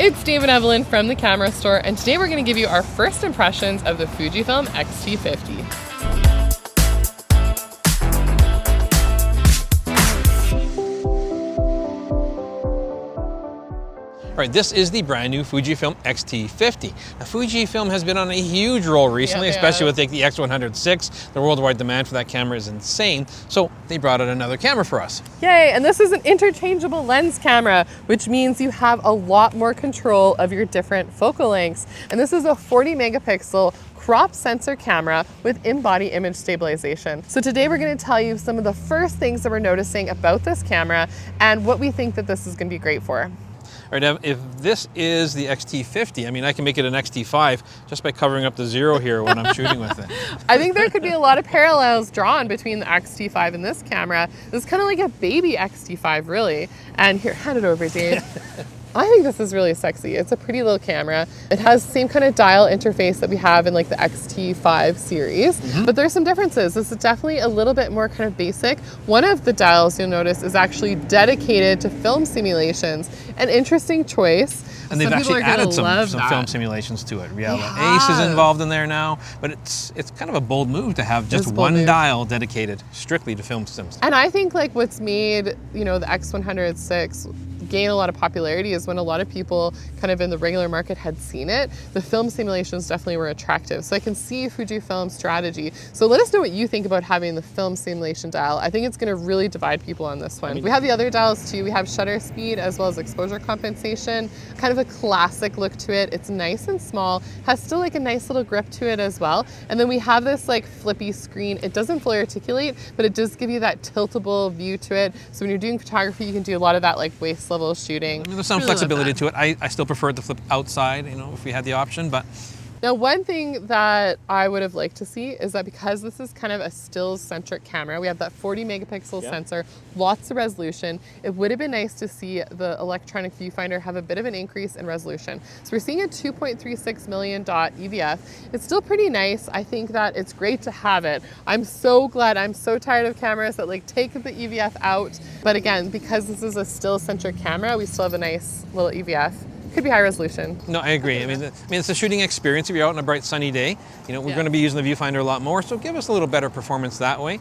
It's Dave and Evelyn from the camera store, and today we're going to give you our first impressions of the Fujifilm X-T50. All right, this is the brand new Fujifilm X-T50. Now, Fujifilm has been on a huge roll recently, especially with the X106. The worldwide demand for that camera is insane, so they brought out another camera for us. Yay, and this is an interchangeable lens camera, which means you have a lot more control of your different focal lengths. And this is a 40 megapixel crop sensor camera with in-body image stabilization. So today we're going to tell you some of the first things that we're noticing about this camera and what we think that this is going to be great for. All right, if this is the X-T50, I mean, I can make it an X-T5 just by covering up the zero here when I'm shooting with it. I think there could be a lot of parallels drawn between the X-T5 and this camera. This is kind of like a baby X-T5, really. And here, hand it over, Dave. I think this is really sexy. It's a pretty little camera. It has the same kind of dial interface that we have in like the X-T5 series, but there's some differences. This is definitely a little bit more kind of basic. One of the dials you'll notice is actually dedicated to film simulations. An interesting choice. And they've actually added some film simulations to it. REALA ACE is involved in there now, but it's kind of a bold move to have just one dial dedicated strictly to film sims. And I think like what's made, you know, the X106 gain a lot of popularity is when a lot of people kind of in the regular market had seen it, the film simulations definitely were attractive. So I can see Fujifilm's strategy. So let us know what you think about having the film simulation dial. I think it's going to really divide people on this one. We have the other dials too. We have shutter speed as well as exposure compensation. Kind of a classic look to it. It's nice and small, has still like a nice little grip to it as well. And then we have this like flippy screen. It doesn't fully articulate, but it does give you that tiltable view to it. So when you're doing photography, you can do a lot of that like waist level shooting. I mean, there's some flexibility to it. I still prefer it to flip outside, you know, if we had the option, but. Now, one thing that I would have liked to see is that because this is kind of a stills-centric camera, we have that 40 megapixel sensor, lots of resolution. It would have been nice to see the electronic viewfinder have a bit of an increase in resolution. So we're seeing a 2.36 million dot EVF. It's still pretty nice. I think that it's great to have it. I'm so glad. I'm so tired of cameras that like take the EVF out. But again, because this is a still-centric camera, we still have a nice little EVF. Could be high resolution. No, I agree. I mean, it's a shooting experience. If you're out on a bright sunny day, you know, we're going to be using the viewfinder a lot more, so give us a little better performance that way.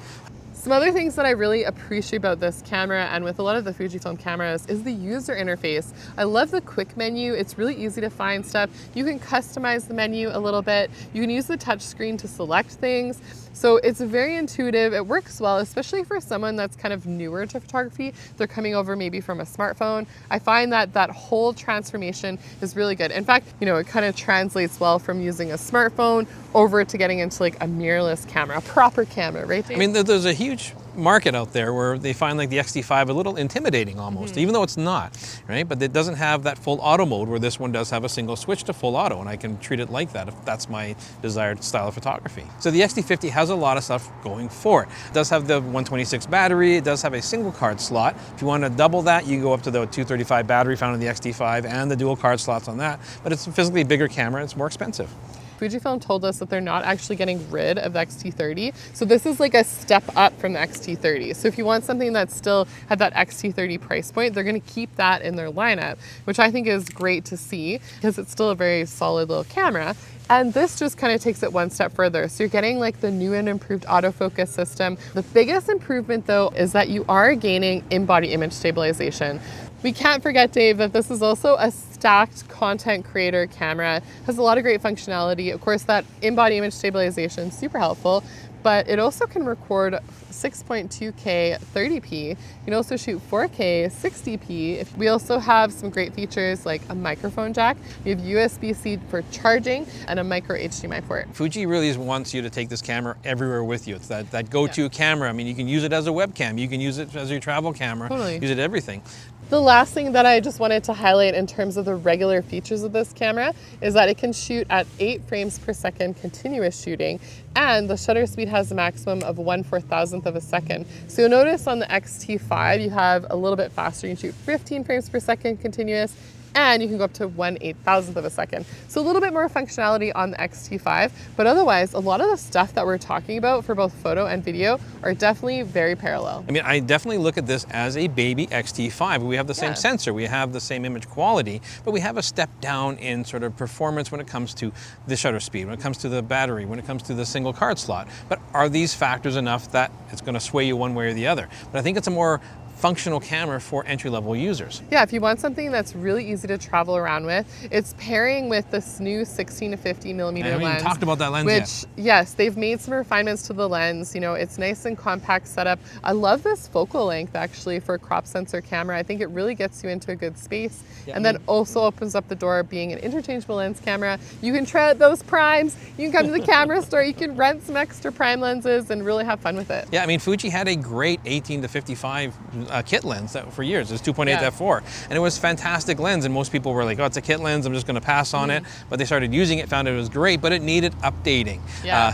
Some other things that I really appreciate about this camera and with a lot of the Fujifilm cameras is the user interface. I love the quick menu. It's really easy to find stuff. You can customize the menu a little bit. You can use the touch screen to select things. So it's very intuitive. It works well, especially for someone that's kind of newer to photography. They're coming over maybe from a smartphone. I find that that whole transformation is really good. In fact, you know, it kind of translates well from using a smartphone over to getting into like a mirrorless camera, a proper camera, right, Dave? I mean, there's a huge market out there where they find like the X-T5 a little intimidating almost, even though it's not, right? But it doesn't have that full auto mode where this one does have a single switch to full auto, and I can treat it like that if that's my desired style of photography. So the X-T50 has a lot of stuff going for it. It does have the 126 battery, it does have a single card slot. If you want to double that, you go up to the 235 battery found in the X-T5 and the dual card slots on that, but it's a physically bigger camera, it's more expensive. Fujifilm told us that they're not actually getting rid of the X-T30. So this is like a step up from the X-T30. So if you want something that's still at that X-T30 price point, they're going to keep that in their lineup, which I think is great to see because it's still a very solid little camera. And this just kind of takes it one step further. So you're getting like the new and improved autofocus system. The biggest improvement though is that you are gaining in-body image stabilization. We can't forget, Dave, that this is also a stacked content creator camera. It has a lot of great functionality. Of course, that in-body image stabilization is super helpful, but it also can record 6.2K 30p. You can also shoot 4K 60p. We also have some great features like a microphone jack. We have USB-C for charging and a micro HDMI port. Fuji really wants you to take this camera everywhere with you. It's that go-to camera. I mean, you can use it as a webcam. You can use it as your travel camera. Totally. Use it everything. The last thing that I just wanted to highlight in terms of the regular features of this camera is that it can shoot at 8 frames per second continuous shooting, and the shutter speed has a maximum of 1/4000th of a second. So you'll notice on the X-T5 you have a little bit faster. You can shoot 15 frames per second continuous, and you can go up to 1/8,000th of a second. So a little bit more functionality on the X-T5, but otherwise, a lot of the stuff that we're talking about for both photo and video are definitely very parallel. I mean, I definitely look at this as a baby X-T5. We have the same sensor, we have the same image quality, but we have a step down in sort of performance when it comes to the shutter speed, when it comes to the battery, when it comes to the single card slot. But are these factors enough that it's going to sway you one way or the other? But I think it's a more functional camera for entry-level users. Yeah, if you want something that's really easy to travel around with, it's pairing with this new 16 to 50 millimeter I haven't lens. even talked about that lens which, yet. yes, they've made some refinements to the lens. You know, it's nice and compact setup. I love this focal length actually for a crop sensor camera. I think it really gets you into a good space, and then also opens up the door being an interchangeable lens camera. You can try out those primes. You can come to the camera store. You can rent some extra prime lenses and really have fun with it. Yeah, I mean, Fuji had a great 18 to 55 kit lens that for years. It was 2.8 to f4, and it was fantastic lens. And most people were like, "Oh, it's a kit lens. I'm just going to pass on it." But they started using it, found it was great, but it needed updating.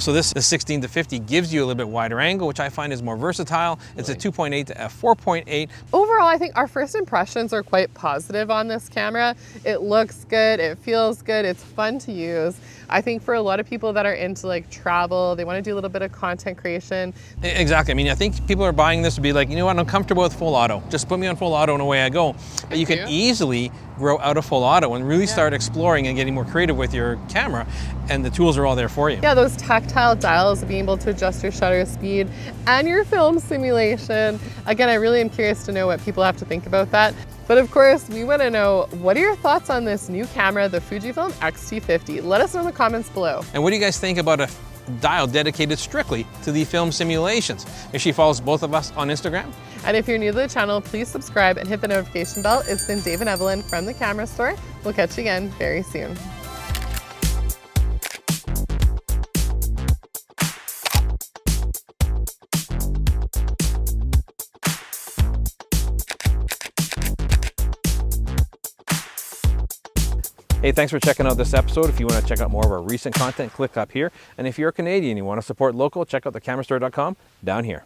So this 16 to 50 gives you a little bit wider angle, which I find is more versatile. It's a 2.8 to f4.8. Overall, I think our first impressions are quite positive on this camera. It looks good. It feels good. It's fun to use. I think for a lot of people that are into like travel, they want to do a little bit of content creation. Exactly. I mean, I think people are buying this to be like, you know what, I'm comfortable with full auto. Just put me on full auto and away I go. But you can easily grow out of full auto and really start exploring and getting more creative with your camera, and the tools are all there for you. Yeah, those tactile dials, being able to adjust your shutter speed and your film simulation. Again, I really am curious to know what people have to think about that. But of course, we want to know, what are your thoughts on this new camera, the Fujifilm X-T50? Let us know in the comments below. And what do you guys think about a dial dedicated strictly to the film simulations? Make sure you follow both of us on Instagram. And if you're new to the channel, please subscribe and hit the notification bell. It's been Dave and Evelyn from the Camera Store. We'll catch you again very soon. Hey, thanks for checking out this episode. If you want to check out more of our recent content, click up here. And if you're Canadian, you want to support local, check out thecamerastore.com down here.